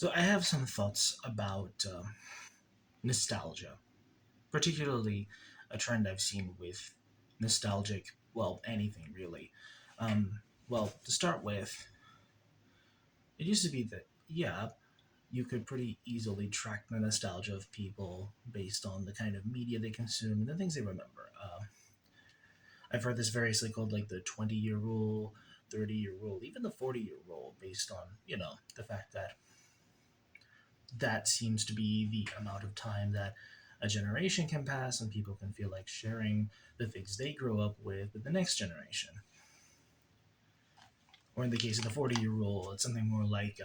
So I have some thoughts about nostalgia, particularly a trend I've seen with nostalgic, well, anything really. Um, well, to start with, it used to be that, yeah, you could pretty easily track the nostalgia of people based on the kind of media they consume and the things they remember. I've heard this variously called like the 20-year rule, 30-year rule, even the 40-year rule, based on, the fact that that seems to be the amount of time that a generation can pass and people can feel like sharing the things they grew up with the next generation. Or in the case of the 40-year rule, it's something more like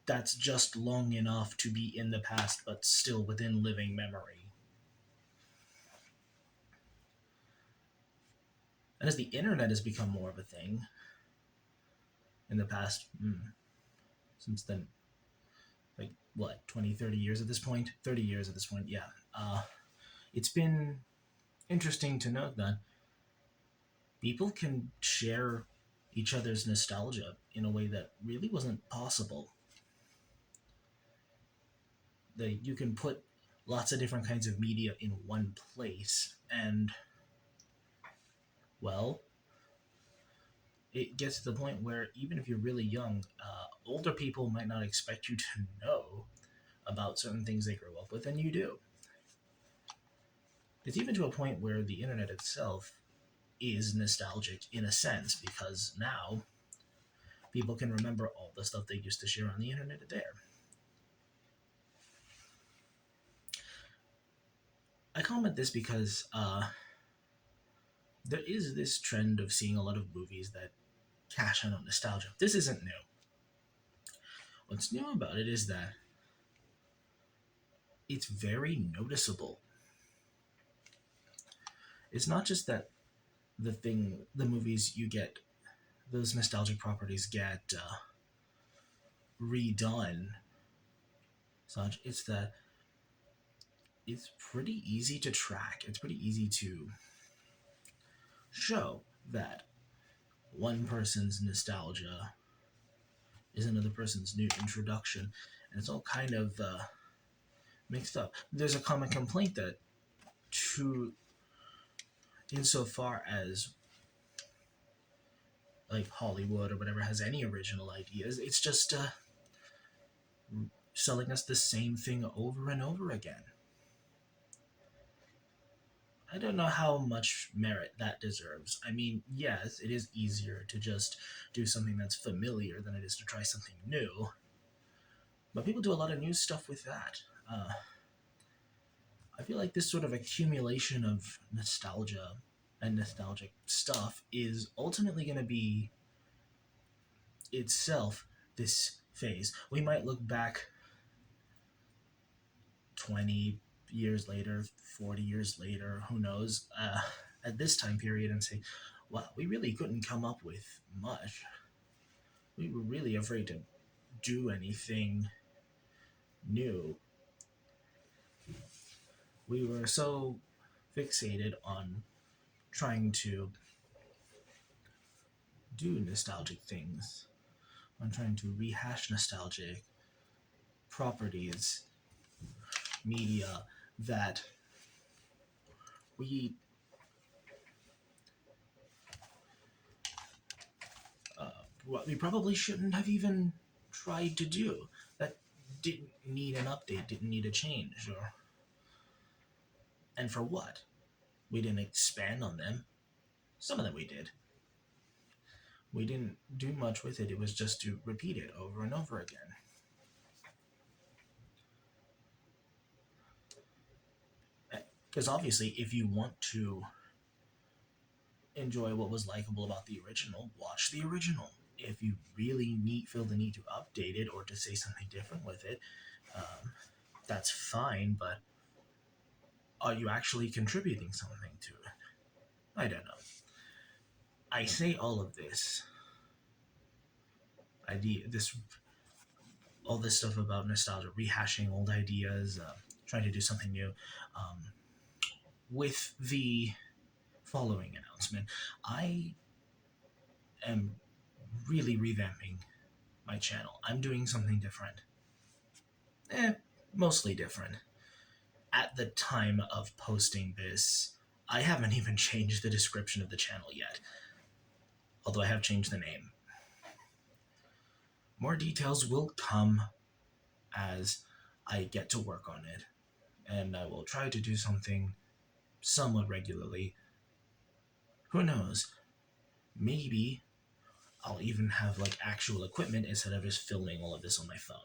that's just long enough to be in the past but still within living memory. And as the internet has become more of a thing in the past, since then, like what, 20, 30 years at this point? 30 years at this point, yeah. It's been interesting to note that people can share each other's nostalgia in a way that really wasn't possible. That you can put lots of different kinds of media in one place, and, well, it gets to the point where even if you're really young, older people might not expect you to know about certain things they grew up with, and you do. It's even to a point where the internet itself is nostalgic in a sense because now people can remember all the stuff they used to share on the internet there. I comment this because there is this trend of seeing a lot of movies that cash in on nostalgia. This isn't new. What's new about it is that it's very noticeable. It's not just that the movies you get, those nostalgic properties get redone. Such, it's that it's pretty easy to track. It's pretty easy to show that one person's nostalgia is another person's new introduction, and it's all kind of mixed up. There's a common complaint that, to insofar as like Hollywood or whatever has any original ideas, it's just selling us the same thing over and over again. I don't know how much merit that deserves. I mean, yes, it is easier to just do something that's familiar than it is to try something new, but people do a lot of new stuff with that. I feel like this sort of accumulation of nostalgia and nostalgic stuff is ultimately going to be itself this phase. We might look back 20 years later, 40 years later, who knows, at this time period and say, wow, we really couldn't come up with much. We were really afraid to do anything new. We were so fixated on trying to do nostalgic things, on trying to rehash nostalgic properties, media, that we what we probably shouldn't have even tried to do. That didn't need an update, didn't need a change, or and for what? We didn't expand on them. Some of them we did. We didn't do much with it. It was just to repeat it over and over again. Because obviously, if you want to enjoy what was likable about the original, watch the original. If you really feel the need to update it or to say something different with it, um, that's fine. But are you actually contributing something to it? I don't know. I say all of this idea, this all this stuff about nostalgia, rehashing old ideas, trying to do something new, um, with the following announcement. I am really revamping my channel. I'm doing something different. Mostly different. At the time of posting this, I haven't even changed the description of the channel yet, although I have changed the name. More details will come as I get to work on it, and I will try to do something somewhat regularly. Who knows? Maybe I'll even have like actual equipment instead of just filming all of this on my phone.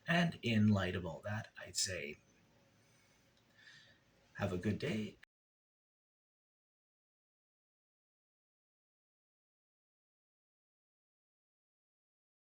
And in light of all that, I'd say have a good day